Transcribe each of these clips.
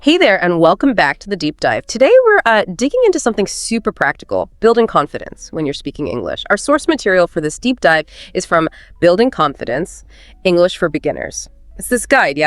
Hey there, and welcome back to the Deep Dive. Today we're digging into something super practical, building confidence when you're speaking English. Our source material for this deep dive is from Building Confidence, English for Beginners. It's this guide,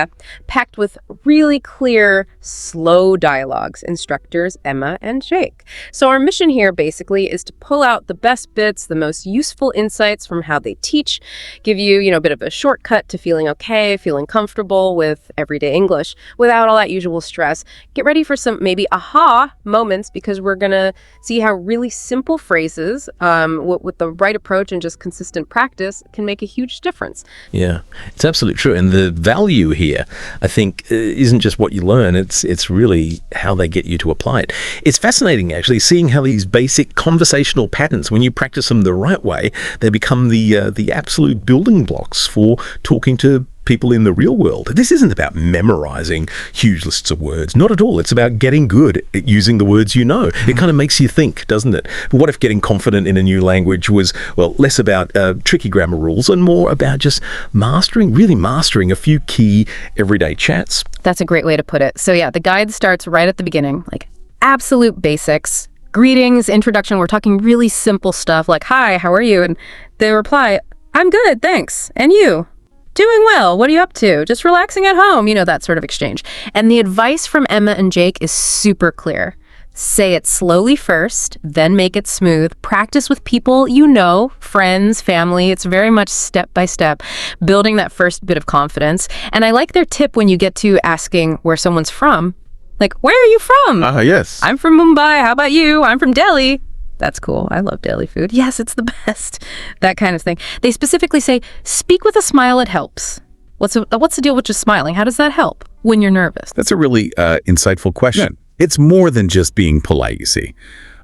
packed with really clear, slow dialogues, instructors Emma and Jake. So our mission here basically is to pull out the best bits, the most useful insights from how they teach, give you, a bit of a shortcut to feeling okay, feeling comfortable with everyday English without all that usual stress. Get ready for some maybe aha moments because we're going to see how really simple phrases with the right approach and just consistent practice can make a huge difference. Yeah, it's absolutely true. And the value here, I think, isn't just what you learn, it's really how they get you to apply it. It's fascinating, actually, seeing how these basic conversational patterns, when you practice them the right way, they become the absolute building blocks for talking to people in the real world. This isn't about memorizing huge lists of words. Not at all. It's about getting good at using the words you know. It kind of makes you think, doesn't it? But what if getting confident in a new language was, less about tricky grammar rules and more about just really mastering a few key everyday chats? That's a great way to put it. So the guide starts right at the beginning, like absolute basics, greetings, introduction. We're talking really simple stuff like, hi, how are you? And they reply, I'm good, thanks. And you? Doing well. What are you up to? Just relaxing at home. That sort of exchange. And the advice from Emma and Jake is super clear. Say it slowly first, then make it smooth. Practice with people you know, friends, family. It's very much step by step, building that first bit of confidence. And I like their tip when you get to asking where someone's from. Like, where are you from? Yes. I'm from Mumbai. How about you? I'm from Delhi. That's cool. I love Delhi food. Yes, it's the best. That kind of thing. They specifically say, speak with a smile, it helps. What's the deal with just smiling? How does that help when you're nervous? That's a really insightful question. Yeah. It's more than just being polite, you see.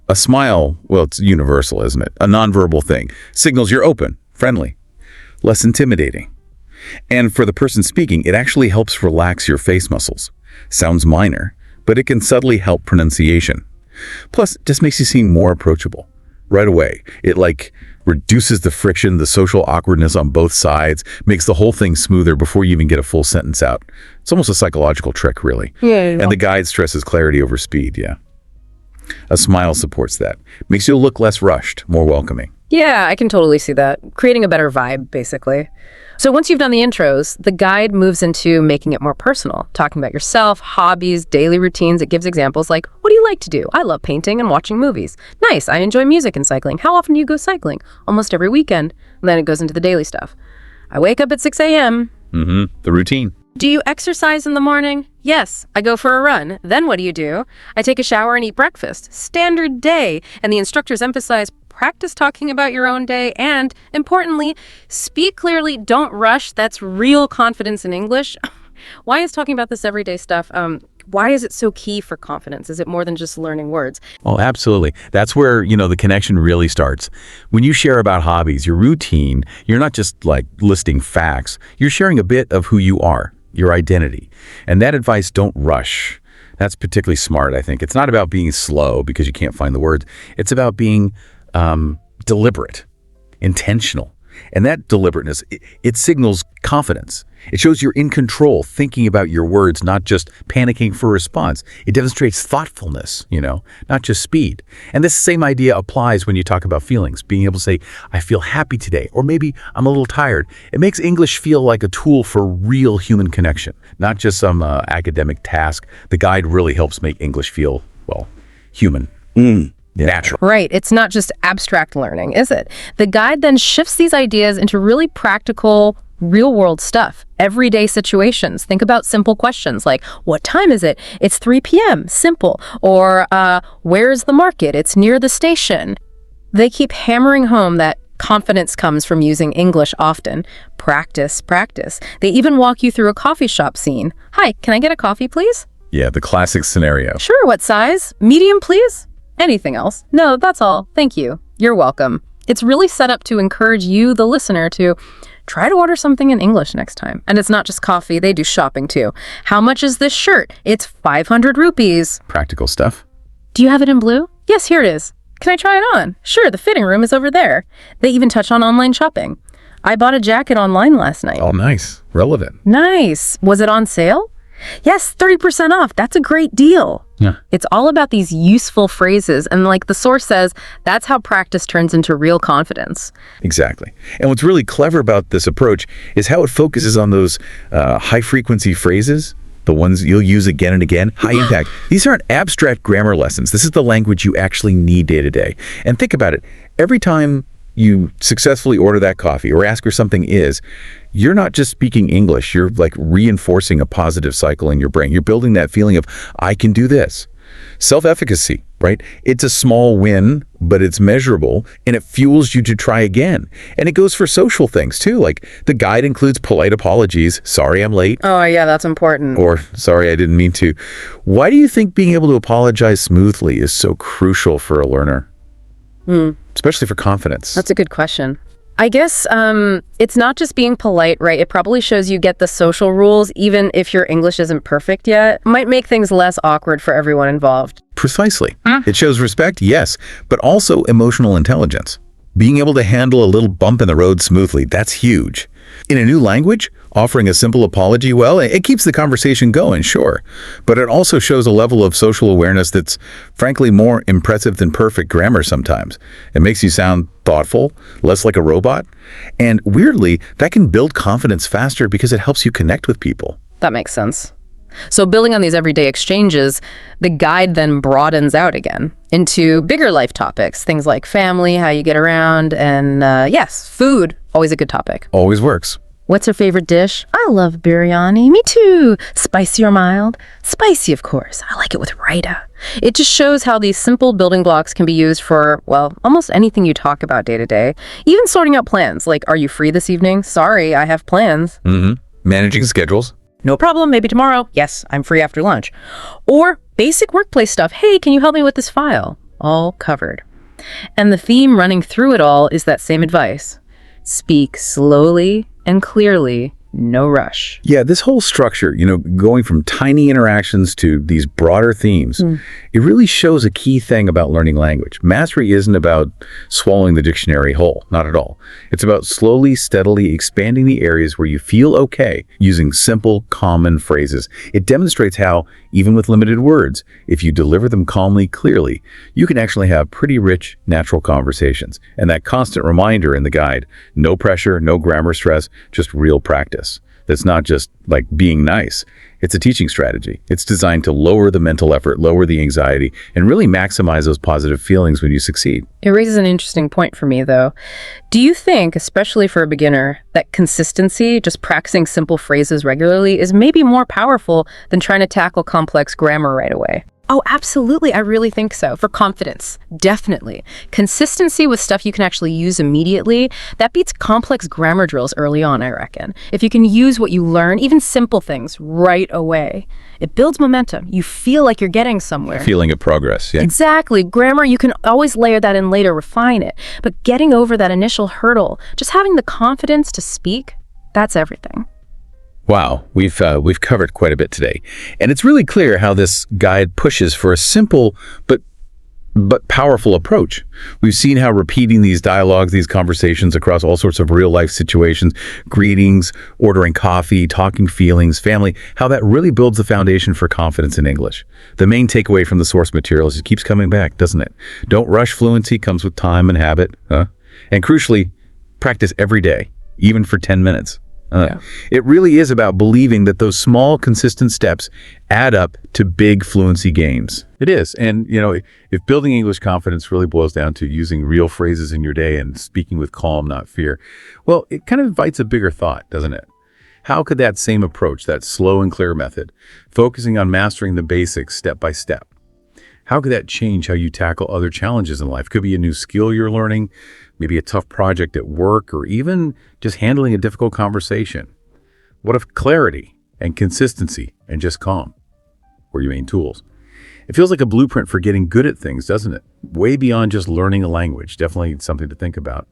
A smile, it's universal, isn't it? A nonverbal thing. Signals you're open, friendly, less intimidating. And for the person speaking, it actually helps relax your face muscles. Sounds minor, but it can subtly help pronunciation. Plus, it just makes you seem more approachable. Right away, it reduces the friction, the social awkwardness on both sides, makes the whole thing smoother before you even get a full sentence out. It's almost a psychological trick, really. Yeah. And the guide stresses clarity over speed, A smile supports that. Makes you look less rushed, more welcoming. Yeah, I can totally see that. Creating a better vibe, basically. So once you've done the intros, the guide moves into making it more personal, talking about yourself, hobbies, daily routines. It gives examples like, what do you like to do? I love painting and watching movies. Nice, I enjoy music and cycling. How often do you go cycling? Almost every weekend. And then it goes into the daily stuff. I wake up at 6 a.m. The routine. Do you exercise in the morning? Yes, I go for a run. Then what do? I take a shower and eat breakfast. Standard day. And the instructors emphasize practice talking about your own day and, importantly, speak clearly, don't rush. That's real confidence in English. Why is talking about this everyday stuff, why is it so key for confidence? Is it more than just learning words? Oh, absolutely. That's where, the connection really starts. When you share about hobbies, your routine, you're not just listing facts. You're sharing a bit of who you are, your identity. And that advice, don't rush. That's particularly smart, I think. It's not about being slow because you can't find the words. It's about being deliberate, intentional. And that deliberateness, it signals confidence. It shows you're in control, thinking about your words, not just panicking for a response. It demonstrates thoughtfulness, not just speed. And this same idea applies when you talk about feelings, being able to say, I feel happy today, or maybe I'm a little tired. It makes English feel like a tool for real human connection, not just some academic task. The guide really helps make English feel, human. Natural. Right. It's not just abstract learning, is it? The guide then shifts these ideas into really practical, real-world stuff. Everyday situations. Think about simple questions like, what time is it? It's 3 p.m. Simple. Or, where's the market? It's near the station. They keep hammering home that confidence comes from using English often. Practice, practice. They even walk you through a coffee shop scene. Hi, can I get a coffee, please? Yeah, the classic scenario. Sure, what size? Medium, please? Anything else? No, that's all. Thank you. You're welcome. It's really set up to encourage you, the listener, to try to order something in English next time. And it's not just coffee, they do shopping too. How much is this shirt? It's 500 rupees. Practical stuff. Do you have it in blue? Yes, here it is. Can I try it on? Sure, the fitting room is over there. They even touch on online shopping. I bought a jacket online last night. Oh, nice. Relevant. Nice. Was it on sale? Yes, 30% off. That's a great deal. Yeah. It's all about these useful phrases. And like the source says, that's how practice turns into real confidence. Exactly. And what's really clever about this approach is how it focuses on those high-frequency phrases, the ones you'll use again and again, high impact. These aren't abstract grammar lessons. This is the language you actually need day to day. And think about it. Every time you successfully order that coffee or ask where something is, you're not just speaking English. You're like reinforcing a positive cycle in your brain. You're building that feeling of, I can do this. Self-efficacy, right? It's a small win, but it's measurable, and it fuels you to try again. And it goes for social things too, like the guide includes polite apologies. Sorry, I'm late. Oh, yeah, that's important. Or sorry, I didn't mean to. Why do you think being able to apologize smoothly is so crucial for a learner? Especially for confidence. That's a good question. I guess it's not just being polite, right? It probably shows you get the social rules, even if your English isn't perfect yet. Might make things less awkward for everyone involved. Precisely. It shows respect, yes, but also emotional intelligence. Being able to handle a little bump in the road smoothly, that's huge. In a new language, offering a simple apology, well, it keeps the conversation going, sure. But it also shows a level of social awareness that's, frankly, more impressive than perfect grammar sometimes. It makes you sound thoughtful, less like a robot. And weirdly, that can build confidence faster because it helps you connect with people. That makes sense. So building on these everyday exchanges, the guide then broadens out again into bigger life topics, things like family, how you get around, and yes, food, always a good topic. Always works. What's her favorite dish? I love biryani. Me too. Spicy or mild? Spicy, of course. I like it with raita. It just shows how these simple building blocks can be used for, well, almost anything you talk about day to day. Even sorting out plans, like, are you free this evening? Sorry, I have plans. Managing schedules. No problem, maybe tomorrow. Yes, I'm free after lunch. Or basic workplace stuff. Hey, can you help me with this file? All covered. And the theme running through it all is that same advice. Speak slowly and clearly, no rush. Yeah, this whole structure, going from tiny interactions to these broader themes, it really shows a key thing about learning language. Mastery isn't about swallowing the dictionary whole, not at all. It's about slowly, steadily expanding the areas where you feel okay using simple, common phrases. It demonstrates how, even with limited words, if you deliver them calmly, clearly, you can actually have pretty rich, natural conversations. And that constant reminder in the guide, no pressure, no grammar stress, just real practice. That's not just like being nice. It's a teaching strategy. It's designed to lower the mental effort, lower the anxiety, and really maximize those positive feelings when you succeed. It raises an interesting point for me, though. Do you think, especially for a beginner, that consistency, just practicing simple phrases regularly, is maybe more powerful than trying to tackle complex grammar right away? Oh, absolutely. I really think so. For confidence, definitely. Consistency with stuff you can actually use immediately, that beats complex grammar drills early on, I reckon. If you can use what you learn, even simple things, right away, it builds momentum. You feel like you're getting somewhere. Feeling of progress, yeah. Exactly. Grammar, you can always layer that in later, refine it. But getting over that initial hurdle, just having the confidence to speak, that's everything. Wow, we've covered quite a bit today. And it's really clear how this guide pushes for a simple but powerful approach. We've seen how repeating these dialogues, these conversations across all sorts of real-life situations, greetings, ordering coffee, talking feelings, family, how that really builds the foundation for confidence in English. The main takeaway from the source materials, it keeps coming back, doesn't it? Don't rush fluency, comes with time and habit. And crucially, practice every day, even for 10 minutes. It really is about believing that those small, consistent steps add up to big fluency gains. It is. And, if building English confidence really boils down to using real phrases in your day and speaking with calm, not fear, well, it kind of invites a bigger thought, doesn't it? How could that same approach, that slow and clear method, focusing on mastering the basics step by step, how could that change how you tackle other challenges in life? Could be a new skill you're learning, maybe a tough project at work, or even just handling a difficult conversation. What if clarity and consistency and just calm were your main tools? It feels like a blueprint for getting good at things, doesn't it? Way beyond just learning a language. Definitely something to think about.